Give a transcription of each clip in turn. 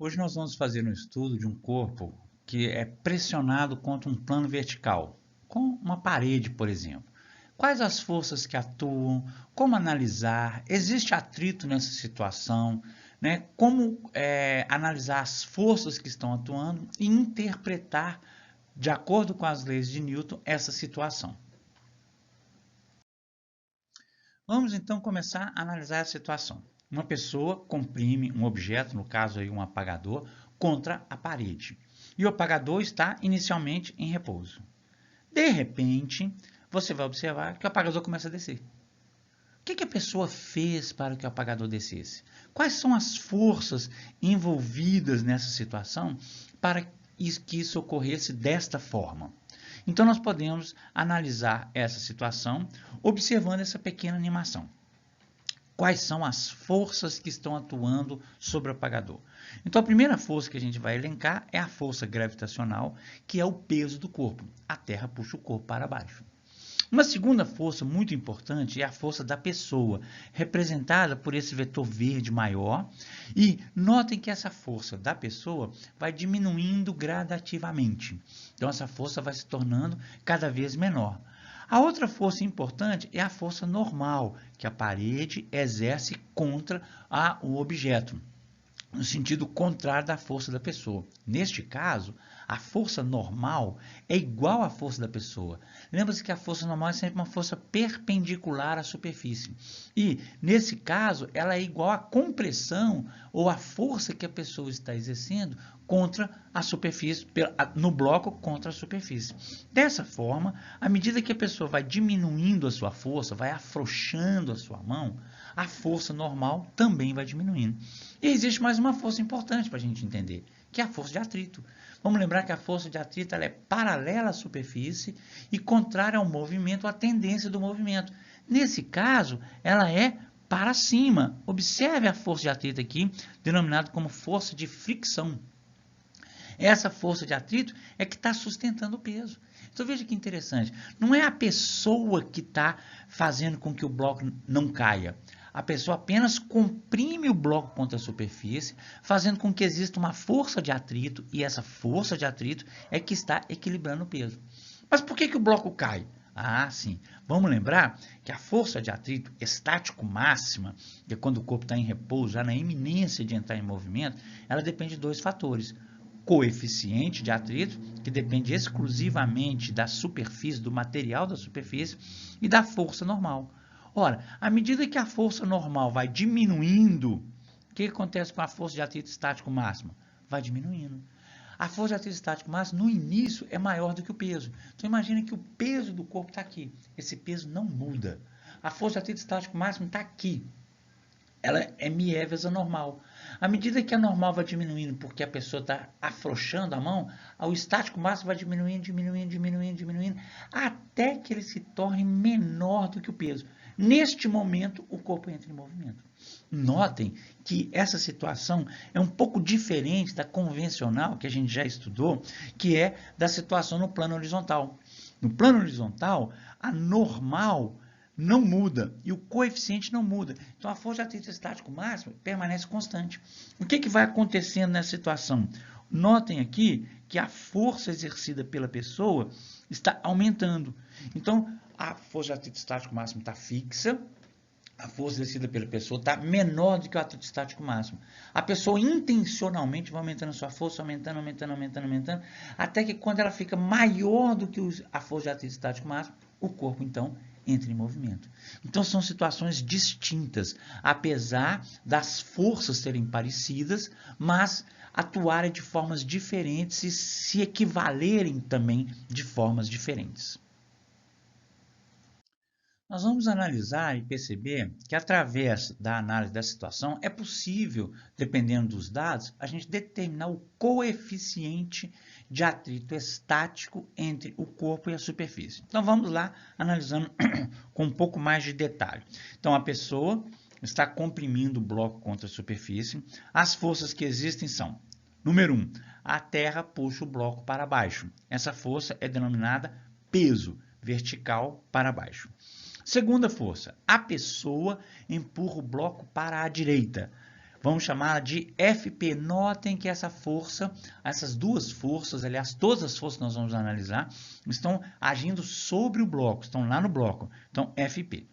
Hoje nós vamos fazer um estudo de um corpo que é pressionado contra um plano vertical, com uma parede, por exemplo. Quais as forças que atuam? Como analisar? Existe atrito nessa situação? Né? Como analisar as forças que estão atuando e interpretar, de acordo com as leis de Newton, essa situação? Vamos então começar a analisar a situação. Uma pessoa comprime um objeto, no caso aí um apagador, contra a parede. E o apagador está inicialmente em repouso. De repente, você vai observar que o apagador começa a descer. O que a pessoa fez para que o apagador descesse? Quais são as forças envolvidas nessa situação para que isso ocorresse desta forma? Então, nós podemos analisar essa situação observando essa pequena animação. Quais são as forças que estão atuando sobre o apagador? Então, a primeira força que a gente vai elencar é a força gravitacional, que é o peso do corpo. A Terra puxa o corpo para baixo. Uma segunda força muito importante é a força da pessoa, representada por esse vetor verde maior. E notem que essa força da pessoa vai diminuindo gradativamente. Então, essa força vai se tornando cada vez menor. A outra força importante é a força normal, que a parede exerce contra o objeto, no sentido contrário da força da pessoa. Neste caso, a força normal é igual à força da pessoa. Lembra-se que a força normal é sempre uma força perpendicular à superfície. E, nesse caso, ela é igual à compressão ou à força que a pessoa está exercendo contra a superfície, no bloco contra a superfície. Dessa forma, à medida que a pessoa vai diminuindo a sua força, vai afrouxando a sua mão, a força normal também vai diminuindo. E existe mais uma força importante para a gente entender, que é a força de atrito. Vamos lembrar que a força de atrito ela é paralela à superfície e contrária ao movimento, à tendência do movimento. Nesse caso, ela é para cima. Observe a força de atrito aqui, denominada como força de fricção. Essa força de atrito é que está sustentando o peso. Então veja que interessante. Não é a pessoa que está fazendo com que o bloco não caia. A pessoa apenas comprime o bloco contra a superfície, fazendo com que exista uma força de atrito, e essa força de atrito é que está equilibrando o peso. Mas por que o bloco cai? Ah, sim. Vamos lembrar que a força de atrito estático máxima, que é quando o corpo está em repouso, já na iminência de entrar em movimento, ela depende de dois fatores. Coeficiente de atrito, que depende exclusivamente da superfície, do material da superfície, e da força normal. Ora, à medida que a força normal vai diminuindo, o que acontece com a força de atrito estático máxima? Vai diminuindo. A força de atrito estático máximo, no início, é maior do que o peso. Então, imagine que o peso do corpo está aqui. Esse peso não muda. A força de atrito estático máximo está aqui. Ela é miévesa normal. À medida que a normal vai diminuindo, porque a pessoa está afrouxando a mão, o estático máximo vai diminuindo, diminuindo, diminuindo, diminuindo, até que ele se torne menor do que o peso. Neste momento, o corpo entra em movimento. Notem que essa situação é um pouco diferente da convencional, que a gente já estudou, que é da situação no plano horizontal. No plano horizontal, a normal não muda e o coeficiente não muda. Então, a força de atrito estático máximo permanece constante. O que vai acontecendo nessa situação? Notem aqui que a força exercida pela pessoa está aumentando. Então, a força de atrito estático máximo está fixa, a força exercida pela pessoa está menor do que o atrito estático máximo. A pessoa intencionalmente vai aumentando a sua força, aumentando, até que quando ela fica maior do que a força de atrito estático máximo, o corpo, então, entra em movimento. Então, são situações distintas, apesar das forças serem parecidas, mas atuarem de formas diferentes e se equivalerem também de formas diferentes. Nós vamos analisar e perceber que, através da análise da situação, é possível, dependendo dos dados, a gente determinar o coeficiente de atrito estático entre o corpo e a superfície. Então, vamos lá, analisando com um pouco mais de detalhe. Então, a pessoa está comprimindo o bloco contra a superfície. As forças que existem são, número 1, a Terra puxa o bloco para baixo. Essa força é denominada peso vertical para baixo. Segunda força, a pessoa empurra o bloco para a direita. Vamos chamar de FP. Notem que essa força, essas duas forças, aliás, todas as forças que nós vamos analisar, estão agindo sobre o bloco, estão lá no bloco. Então, FP.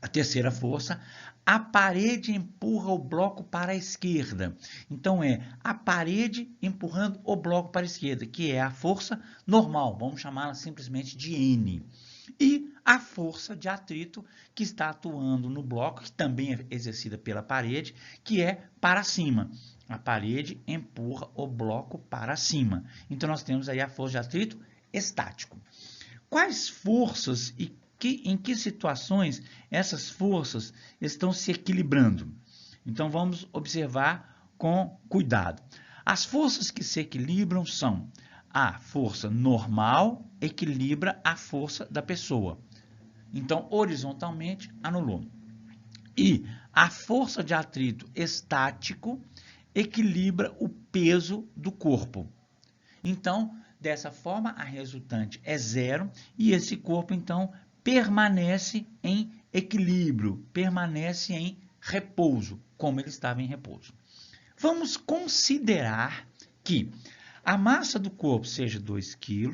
A terceira força, a parede empurra o bloco para a esquerda. Então, a parede empurrando o bloco para a esquerda, que é a força normal. Vamos chamá-la simplesmente de N. E a força de atrito que está atuando no bloco, que também é exercida pela parede, que é para cima. A parede empurra o bloco para cima. Então, nós temos aí a força de atrito estático. Quais forças e em que situações essas forças estão se equilibrando? Então, vamos observar com cuidado. As forças que se equilibram são a força normal equilibra a força da pessoa. Então, horizontalmente, anulou. E a força de atrito estático equilibra o peso do corpo. Então, dessa forma, a resultante é zero e esse corpo, então, permanece em equilíbrio, permanece em repouso, como ele estava em repouso. Vamos considerar que a massa do corpo seja 2 kg,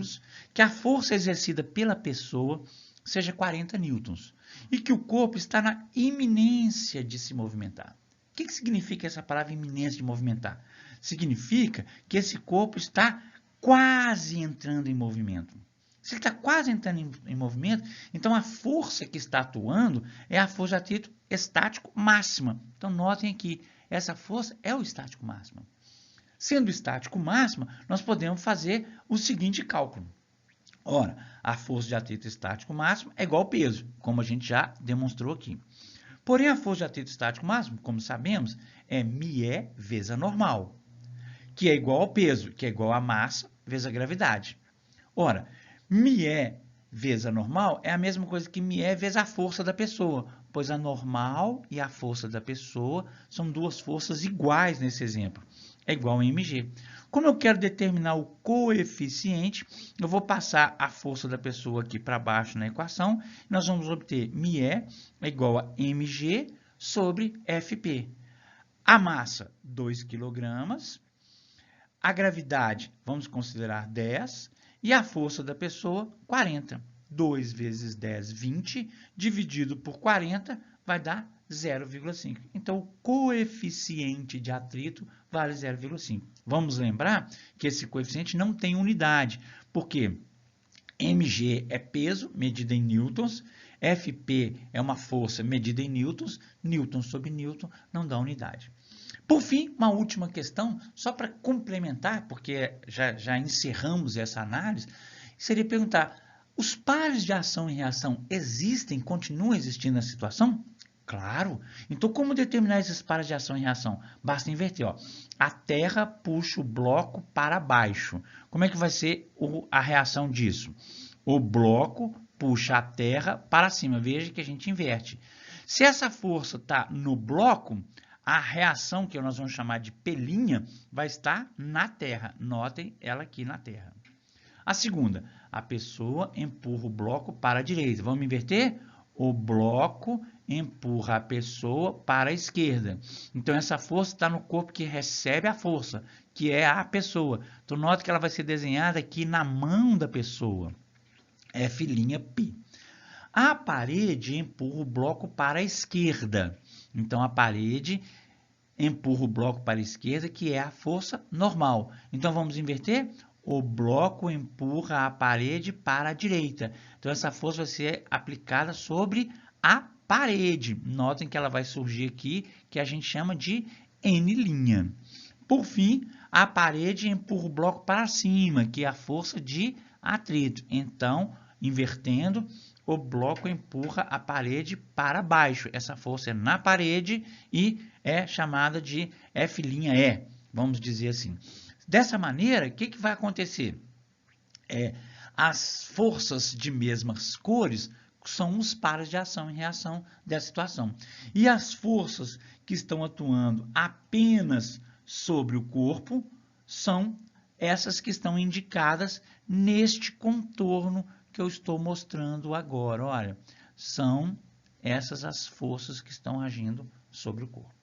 que a força exercida pela pessoa seja 40 newtons e que o corpo está na iminência de se movimentar. O que significa essa palavra iminência de movimentar? Significa que esse corpo está quase entrando em movimento. Se ele está quase entrando em movimento, então a força que está atuando é a força de atrito estático máxima. Então, notem aqui, essa força é o estático máximo. Sendo estático máxima, nós podemos fazer o seguinte cálculo. Ora, a força de atrito estático máximo é igual ao peso, como a gente já demonstrou aqui. Porém, a força de atrito estático máximo, como sabemos, é μe vezes a normal, que é igual ao peso, que é igual à massa vezes a gravidade. Ora, μe vezes a normal é a mesma coisa que μe vezes a força da pessoa, pois a normal e a força da pessoa são duas forças iguais nesse exemplo. É igual a mg. Como eu quero determinar o coeficiente, eu vou passar a força da pessoa aqui para baixo na equação. Nós vamos obter μe é igual a mg sobre fp. A massa, 2 kg. A gravidade, vamos considerar 10. E a força da pessoa, 40. 2 vezes 10, 20. Dividido por 40, vai dar 0,5. Então, o coeficiente de atrito vale 0,5. Vamos lembrar que esse coeficiente não tem unidade, porque mg é peso, medido em newtons, fp é uma força medida em newtons, newton sobre newton não dá unidade. Por fim, uma última questão, só para complementar, porque já encerramos essa análise, seria perguntar, os pares de ação e reação existem, continuam existindo na situação? Claro. Então, como determinar esses pares de ação e reação? Basta inverter. Ó. A terra puxa o bloco para baixo. Como é que vai ser a reação disso? O bloco puxa a terra para cima. Veja que a gente inverte. Se essa força está no bloco, a reação, que nós vamos chamar de pelinha, vai estar na terra. Notem ela aqui na terra. A segunda, a pessoa empurra o bloco para a direita. Vamos inverter? O bloco empurra a pessoa para a esquerda. Então, essa força está no corpo que recebe a força, que é a pessoa. Então, note que ela vai ser desenhada aqui na mão da pessoa. F'P. A parede empurra o bloco para a esquerda. Então, a parede empurra o bloco para a esquerda, que é a força normal. Então, vamos inverter? O bloco empurra a parede para a direita. Então, essa força vai ser aplicada sobre a parede. Notem que ela vai surgir aqui, que a gente chama de N'. Por fim, a parede empurra o bloco para cima, que é a força de atrito. Então, invertendo, o bloco empurra a parede para baixo. Essa força é na parede e é chamada de F'E, vamos dizer assim. Dessa maneira, o que vai acontecer? As forças de mesmas cores são os pares de ação e reação dessa situação. E as forças que estão atuando apenas sobre o corpo são essas que estão indicadas neste contorno que eu estou mostrando agora. Olha, são essas as forças que estão agindo sobre o corpo.